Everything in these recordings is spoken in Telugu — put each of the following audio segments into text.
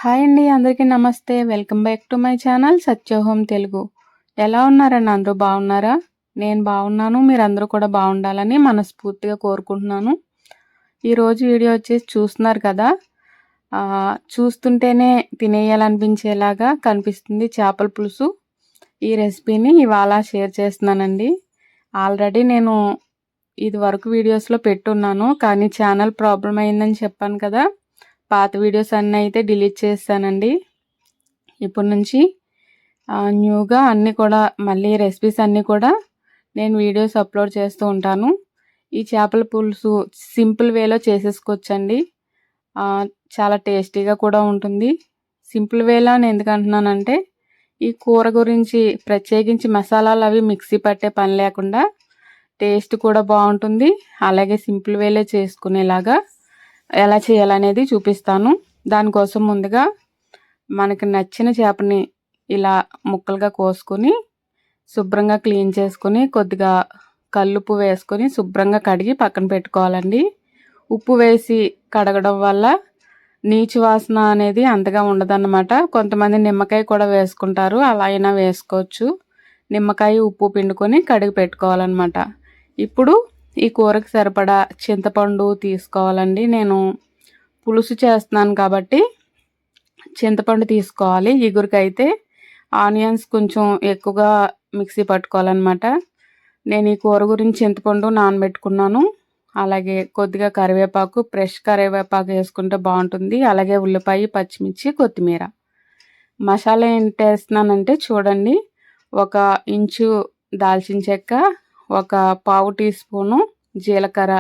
హాయ్ అండి, అందరికీ నమస్తే. Welcome back to my channel Satya home Telugu. ఎలా ఉన్నారండి? అందరూ బాగున్నారా? నేను బాగున్నాను. మీరందరూ కూడా బాగుండాలని మనస్ఫూర్తిగా కోరుకుంటున్నాను. ఈరోజు వీడియో వచ్చేసి చూస్తున్నారు కదా, చూస్తుంటేనే తినేయాలనిపించేలాగా కనిపిస్తుంది చేపల పులుసు. ఈ రెసిపీని ఇవాళ షేర్ చేస్తున్నానండి. ఆల్రెడీ నేను ఇది వరకు వీడియోస్లో పెట్టున్నాను, కానీ ఛానల్ ప్రాబ్లం అయిందని చెప్పాను కదా, పాత వీడియోస్ అన్నీ అయితే డిలీట్ చేస్తానండి. ఇప్పటి నుంచి న్యూగా అన్నీ కూడా మళ్ళీ రెసిపీస్ అన్నీ కూడా నేను వీడియోస్ అప్లోడ్ చేస్తూ ఉంటాను. ఈ చేపల పులుసు సింపుల్ వేలో చేసేసుకోవచ్చండి. చాలా టేస్టీగా కూడా ఉంటుంది. సింపుల్ వేలో అని ఎందుకు అంటున్నానంటే, ఈ కూర గురించి ప్రత్యేకించి మసాలాలు అవి మిక్సీ పట్టే పని లేకుండా టేస్ట్ కూడా బాగుంటుంది. అలాగే సింపుల్ వేలో చేసుకునేలాగా ఎలా చేయాలనేది చూపిస్తాను. దానికోసం ముందుగా మనకి నచ్చిన చేపని ఇలా ముక్కలుగా కోసుకొని శుభ్రంగా క్లీన్ చేసుకొని కొద్దిగా కల్లుప్పు వేసుకొని శుభ్రంగా కడిగి పక్కన పెట్టుకోవాలండి. ఉప్పు వేసి కడగడం వల్ల నీచు వాసన అనేది అంతగా ఉండదన్నమాట. కొంతమంది నిమ్మకాయ కూడా వేసుకుంటారు, అలా అయినా వేసుకోవచ్చు. నిమ్మకాయ ఉప్పు పిండుకొని కడిగి పెట్టుకోవాలన్నమాట. ఇప్పుడు ఈ కూరకు సరిపడా చింతపండు తీసుకోవాలండి. నేను పులుసు చేస్తున్నాను కాబట్టి చింతపండు తీసుకోవాలి. ఇగురికైతే ఆనియన్స్ కొంచెం ఎక్కువగా మిక్సీ పట్టుకోవాలన్నమాట. నేను ఈ కూర గురించి చింతపండు నానబెట్టుకున్నాను. అలాగే కొద్దిగా కరివేపాకు, ఫ్రెష్ కరివేపాకు వేసుకుంటే బాగుంటుంది. అలాగే ఉల్లిపాయ, పచ్చిమిర్చి, కొత్తిమీర. మసాలా ఏంటి వేస్తున్నానంటే చూడండి, 1 ఇంచు దాల్చిన చెక్క, 1 పావు టీ స్పూను జీలకర్ర,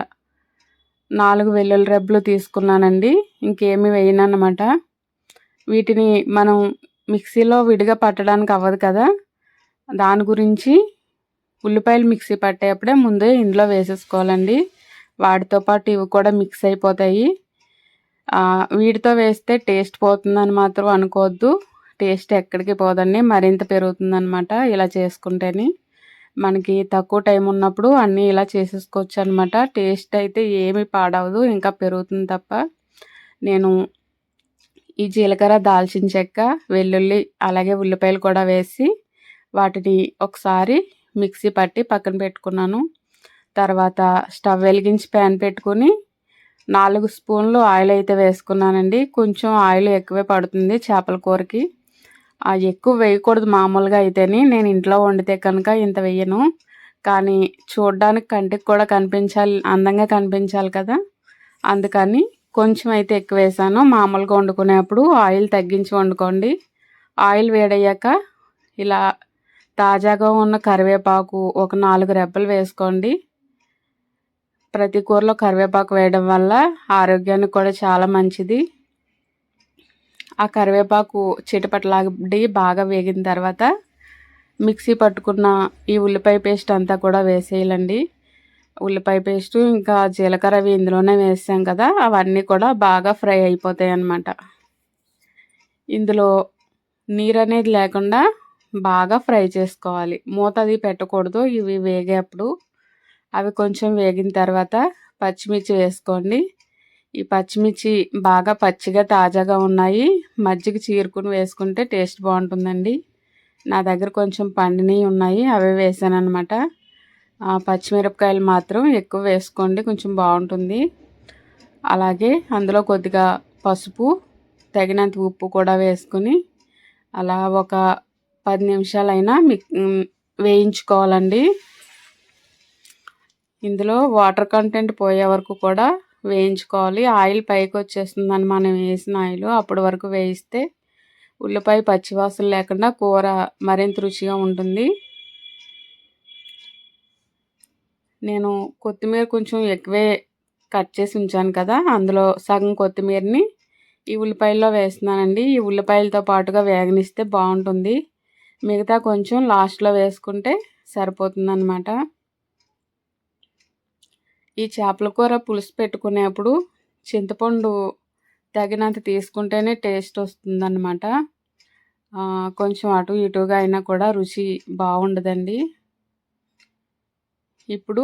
4 వెల్లుల్లి రెబ్బలు తీసుకున్నానండి. ఇంకేమీ వేయనన్నమాట. వీటిని మనం మిక్సీలో విడిగా పట్టడానికి అవ్వదు కదా, దాని గురించి ఉల్లిపాయలు మిక్సీ పట్టేప్పుడే ముందే ఇందులో వేసేసుకోవాలండి. వాటితో పాటు ఇవి కూడా మిక్స్ అయిపోతాయి. వీటితో వేస్తే టేస్ట్ పోతుందని మాత్రం అనుకోవద్దు. టేస్ట్ ఎక్కడికి పోదండి, మరింత పెరుగుతుందన్నమాట ఇలా చేసుకుంటేనే. మనకి తక్కువ టైం ఉన్నప్పుడు అన్నీ ఇలా చేసేసుకోవచ్చు అనమాట. టేస్ట్ అయితే ఏమీ పాడవదు, ఇంకా పెరుగుతుంది తప్ప. నేను ఈ జీలకర్ర, దాల్చిన చెక్క, వెల్లుల్లి అలాగే ఉల్లిపాయలు కూడా వేసి వాటిని ఒకసారి మిక్సీ పట్టి పక్కన పెట్టుకున్నాను. తర్వాత స్టవ్ వెలిగించి ప్యాన్ పెట్టుకుని 4 స్పూన్లు ఆయిల్ అయితే వేసుకున్నానండి. కొంచెం ఆయిల్ ఎక్కువే పడుతుంది చేపల కూరకి. ఎక్కువ వేయకూడదు మామూలుగా అయితేనే. నేను ఇంట్లో వండితే కనుక ఇంత వేయను, కానీ చూడడానికి కంటికి కూడా కనిపించాలి, అందంగా కనిపించాలి కదా, అందుకని కొంచెం అయితే ఎక్కువ వేసాను. మామూలుగా వండుకునేప్పుడు ఆయిల్ తగ్గించి వండుకోండి. ఆయిల్ వేడయ్యాక ఇలా తాజాగా ఉన్న కరివేపాకు 4 రెబ్బలు వేసుకోండి. ప్రతి కూరలో కరివేపాకు వేయడం వల్ల ఆరోగ్యానికి కూడా చాలా మంచిది. ఆ కరివేపాకు చిటపటలాడి బాగా వేగిన తర్వాత మిక్సీ పట్టుకున్న ఈ ఉల్లిపాయ పేస్ట్ అంతా కూడా వేసేయాలండి. ఉల్లిపాయ పేస్టు ఇంకా జీలకర్ర అవి ఇందులోనే వేసాం కదా, అవన్నీ కూడా బాగా ఫ్రై అయిపోతాయి అన్నమాట. ఇందులో నీరు అనేది లేకుండా బాగా ఫ్రై చేసుకోవాలి. మూత అది పెట్టకూడదు. ఇవి వేగేప్పుడు అవి కొంచెం వేగిన తర్వాత పచ్చిమిర్చి వేసుకోండి. ఈ పచ్చిమిర్చి బాగా పచ్చిగా తాజాగా ఉన్నాయి, మజ్జిగ చీరుకుని వేసుకుంటే టేస్ట్ బాగుంటుందండి. నా దగ్గర కొంచెం పండినవి ఉన్నాయి, అవే వేసాను అనమాట. పచ్చిమిరపకాయలు మాత్రం ఎక్కువ వేసుకోండి, కొంచెం బాగుంటుంది. అలాగే అందులో కొద్దిగా పసుపు, తగినంత ఉప్పు కూడా వేసుకుని అలా ఒక 10 నిమిషాలైనా వేయించుకోవాలండి. ఇందులో వాటర్ కంటెంట్ పోయే వరకు కూడా వేయించుకోవాలి. ఆయిల్ పైకి వచ్చేస్తుందని మనం వేసిన ఆయిల్ అప్పటి వరకు వేయిస్తే ఉల్లిపాయ పచ్చివాసన లేకుండా కూర మరింత రుచిగా ఉంటుంది. నేను కొత్తిమీర కొంచెం ఎక్కువే కట్ చేసి ఉంచాను కదా, అందులో సగం కొత్తిమీరని ఈ ఉల్లిపాయల్లో వేస్తున్నానండి. ఈ ఉల్లిపాయలతో పాటుగా వేగనిస్తే బాగుంటుంది. మిగతా కొంచెం లాస్ట్లో వేసుకుంటే సరిపోతుందన్నమాట. ఈ చేపల కూర పులుసు పెట్టుకునేప్పుడు చింతపండు తగినంత తీసుకుంటేనే టేస్ట్ వస్తుందన్నమాట. కొంచెం అటు ఇటుగా అయినా కూడా రుచి బాగుండదండి. ఇప్పుడు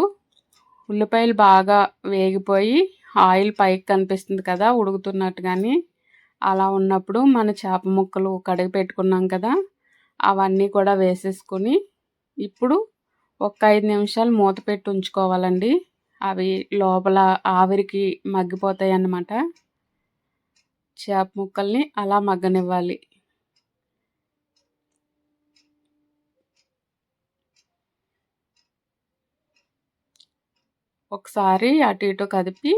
ఉల్లిపాయలు బాగా వేగిపోయి ఆయిల్ పైకి కనిపిస్తుంది కదా ఉడుకుతున్నట్టుగాని, అలా ఉన్నప్పుడు మన చేప ముక్కలు కడిగి పెట్టుకున్నాం కదా, అవన్నీ కూడా వేసేసుకొని ఇప్పుడు ఒక 5 నిమిషాలు మూత పెట్టి ఉంచుకోవాలండి. అవి లోపల ఆవిరికి మగ్గిపోతాయి అన్నమాట. చేప ముక్కల్ని అలా మగ్గనివ్వాలి. ఒకసారి అటు ఇటు కదిపి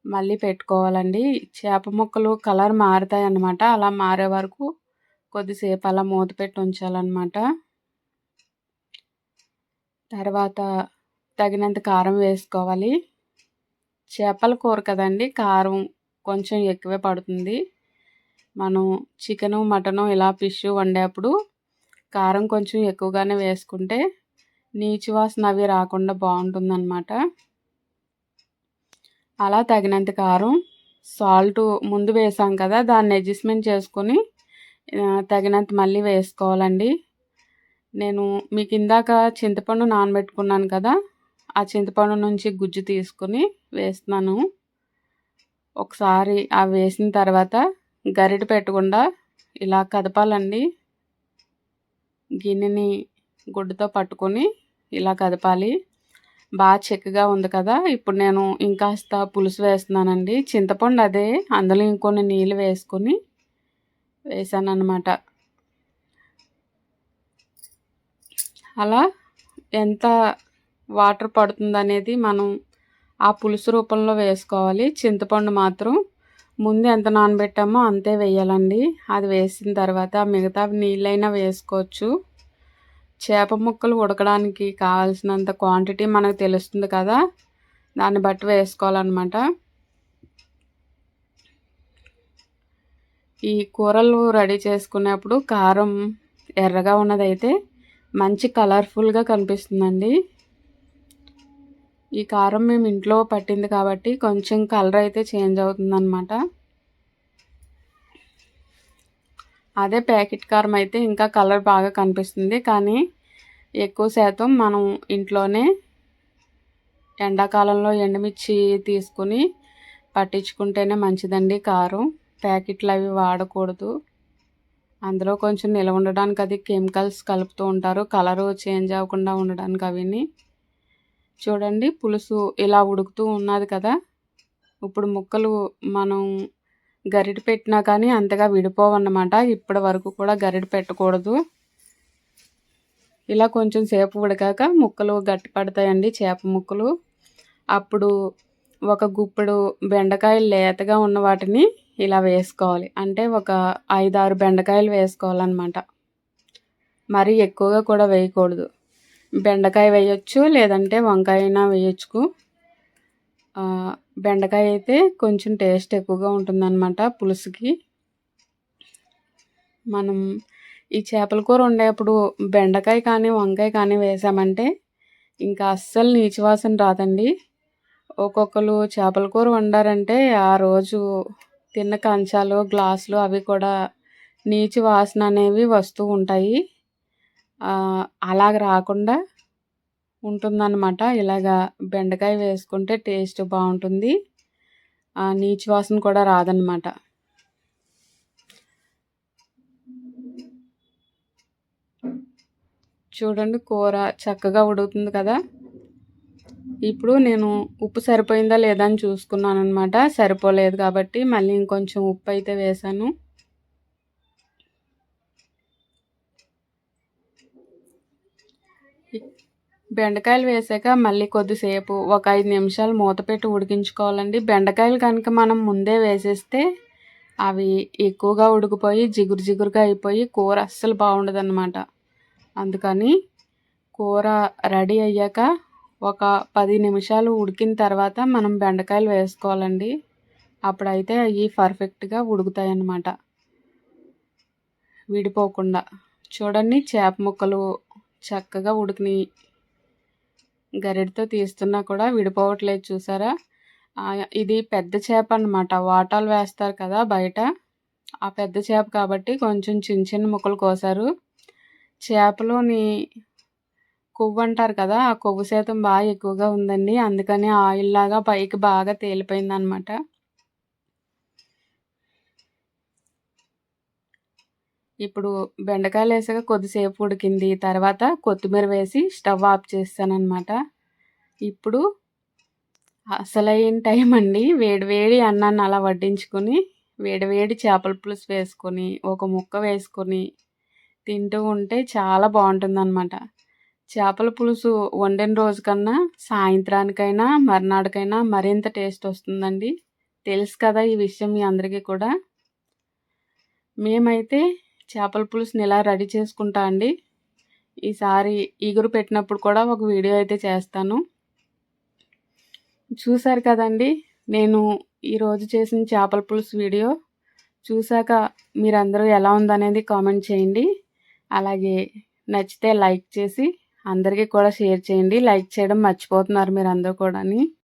మళ్ళీ పెట్టుకోవాలండి. చేప ముక్కలు కలర్ మారుతాయి అన్నమాట. అలా మారే వరకు కొద్దిసేపు అలా మూత పెట్టి ఉంచాలన్నమాట. తర్వాత తగినంత కారం వేసుకోవాలి. చేపల కూర కదండి, కారం కొంచెం ఎక్కువే పడుతుంది. మనం చికెను, మటను ఇలా ఫిష్ వండేప్పుడు కారం కొంచెం ఎక్కువగానే వేసుకుంటే నీచు వాసన అవి రాకుండా బాగుంటుందన్నమాట. అలా తగినంత కారం, సాల్ట్ ముందు వేసాం కదా, దాన్ని అడ్జస్ట్మెంట్ చేసుకొని తగినంత మళ్ళీ వేసుకోవాలండి. నేను మీకు ఇందాక చింతపండు నానబెట్టుకున్నాను కదా, ఆ చింతపండు నుంచి గుజ్జు తీసుకుని వేస్తున్నాను. ఒకసారి ఆ వేసిన తర్వాత గరిటె పెట్టకుండా ఇలా కదపాలండి. గిన్నెని గుడ్డతో పట్టుకొని ఇలా కదపాలి. బాగా చిక్కగా ఉంది కదా, ఇప్పుడు నేను ఇంకాస్త పులుసు వేస్తున్నానండి. చింతపండు అదే, అందులో ఇంకొన్ని నీళ్ళు వేసుకొని వేసాను అన్నమాట. అలా ఎంత వాటర్ పడుతుందనేది మనం ఆ పులుసు రూపంలో వేసుకోవాలి. చింతపండు మాత్రం ముందు ఎంత నానబెట్టామో అంతే వేయాలండి. అది వేసిన తర్వాత మిగతా నీళ్ళైనా వేసుకోవచ్చు. చేప ముక్కలు ఉడకడానికి కావాల్సినంత క్వాంటిటీ మనకు తెలుస్తుంది కదా, దాన్ని బట్టి వేసుకోవాలన్నమాట. ఈ కూరలు రెడీ చేసుకునేప్పుడు కారం ఎర్రగా ఉన్నదైతే మంచి కలర్ఫుల్గా కనిపిస్తుందండి. ఈ కారం మేము ఇంట్లో పట్టింది కాబట్టి కొంచెం కలర్ అయితే చేంజ్ అవుతుందన్నమాట. అదే ప్యాకెట్ కారం అయితే ఇంకా కలర్ బాగా కనిపిస్తుంది. కానీ ఎక్కువ శాతం మనం ఇంట్లోనే ఎండాకాలంలో ఎండుమిర్చి తీసుకుని పట్టించుకుంటేనే మంచిదండి కారం. ప్యాకెట్లు అవి వాడకూడదు. అందులో కొంచెం నిల్వ ఉండడానికి అది కెమికల్స్ కలుపుతూ ఉంటారు, కలరు చేంజ్ అవ్వకుండా ఉండడానికి. అవిని చూడండి, పులుసు ఇలా ఉడుకుతూ ఉన్నది కదా, ఇప్పుడు ముక్కలు మనం గరిటె పెట్టినా కానీ అంతగా విడిపోవన్నమాట. ఇప్పటి వరకు కూడా గరిటె పెట్టకూడదు. ఇలా కొంచెం సేపు ఉడకాక ముక్కలు గట్టి పడతాయండి, చేప ముక్కలు. అప్పుడు ఒక గుప్పెడు బెండకాయలు లేతగా ఉన్న వాటిని ఇలా వేసుకోవాలి. అంటే ఒక 5-6 బెండకాయలు వేసుకోవాలన్నమాట. మరీ ఎక్కువగా కూడా వేయకూడదు. బెండకాయ వేయొచ్చు, లేదంటే వంకాయ అయినా వేయొచ్చు. బెండకాయ అయితే కొంచెం టేస్ట్ ఎక్కువగా ఉంటుందన్నమాట పులుసుకి. మనం ఈ చేపల కూర వండేప్పుడు బెండకాయ కానీ వంకాయ కానీ వేసామంటే ఇంకా అస్సలు నీచు వాసన రాదండి. ఒక్కొక్కరు చేపల కూర వండారంటే ఆ రోజు తిన్న కంచాలు, గ్లాసులు అవి కూడా నీచు వాసన అనేవి వస్తూ ఉంటాయి. అలాగ రాకుండా ఉంటుందన్నమాట. ఇలాగా బెండకాయ వేసుకుంటే టేస్ట్ బాగుంటుంది, నీచు వాసన కూడా రాదన్నమాట. చూడండి, కూర చక్కగా ఉడుకుతుంది కదా. ఇప్పుడు నేను ఉప్పు సరిపోయిందా లేదా అని చూసుకున్నాను అనమాట. సరిపోలేదు కాబట్టి మళ్ళీ ఇంకొంచెం ఉప్పు అయితే వేసాను. బెండకాయలు వేసాక మళ్ళీ కొద్దిసేపు ఒక 5 నిమిషాలు మూత పెట్టి ఉడికించుకోవాలండి. బెండకాయలు కనుక మనం ముందే వేసేస్తే అవి ఎక్కువగా ఉడికిపోయి జిగురు జిగురుగా అయిపోయి కూర అస్సలు బాగుండదు అన్నమాట. అందుకని కూర రెడీ అయ్యాక ఒక 10 నిమిషాలు ఉడికిన తర్వాత మనం బెండకాయలు వేసుకోవాలండి. అప్పుడైతే అవి పర్ఫెక్ట్గా ఉడుకుతాయి అన్నమాట, విడిపోకుండా. చూడండి, చేప ముక్కలు చక్కగా ఉడికినాయి. గరిటతో తీస్తున్నా కూడా విడిపోవట్లేదు, చూసారా. ఇది పెద్ద చేప అన్నమాట. వాటాలు వేస్తారు కదా బయట, ఆ పెద్ద చేప కాబట్టి కొంచెం చిన్న చిన్న ముక్కలు కోసారు. చేపలోని కొవ్వు అంటారు కదా, ఆ కొవ్వు శాతం బాగా ఎక్కువగా ఉందండి. అందుకని ఆయిల్ లాగా పైకి బాగా తేలిపోయింది అనమాట. ఇప్పుడు బెండకాయలు వేసాక కొద్దిసేపు ఉడికింది. తర్వాత కొత్తిమీర వేసి స్టవ్ ఆఫ్ చేస్తానన్నమాట. ఇప్పుడు అసలైన టైం అండి. వేడి వేడి అన్నాన్ని అలా వడ్డించుకొని వేడి వేడి చేపల పులుసు వేసుకొని ఒక ముక్క వేసుకొని తింటూ ఉంటే చాలా బాగుంటుందన్నమాట. చేపల పులుసు వండిన రోజు కన్నా సాయంత్రానికైనా మర్నాడుకైనా మరింత టేస్ట్ వస్తుందండి. తెలుసు కదా ఈ విషయం మీ అందరికీ కూడా. మేమైతే చేపల పులుసుని ఇలా రెడీ చేసుకుంటా అండి. ఈసారి ఇగురు పెట్టినప్పుడు కూడా ఒక వీడియో అయితే చేస్తాను. చూశారు కదండి నేను ఈరోజు చేసిన చేపల పులుసు వీడియో. చూశాక మీరందరూ ఎలా ఉందనేది కామెంట్ చేయండి. అలాగే నచ్చితే లైక్ చేసి అందరికీ కూడా షేర్ చేయండి. లైక్ చేయడం మర్చిపోతున్నారు మీరందరూ కూడాని.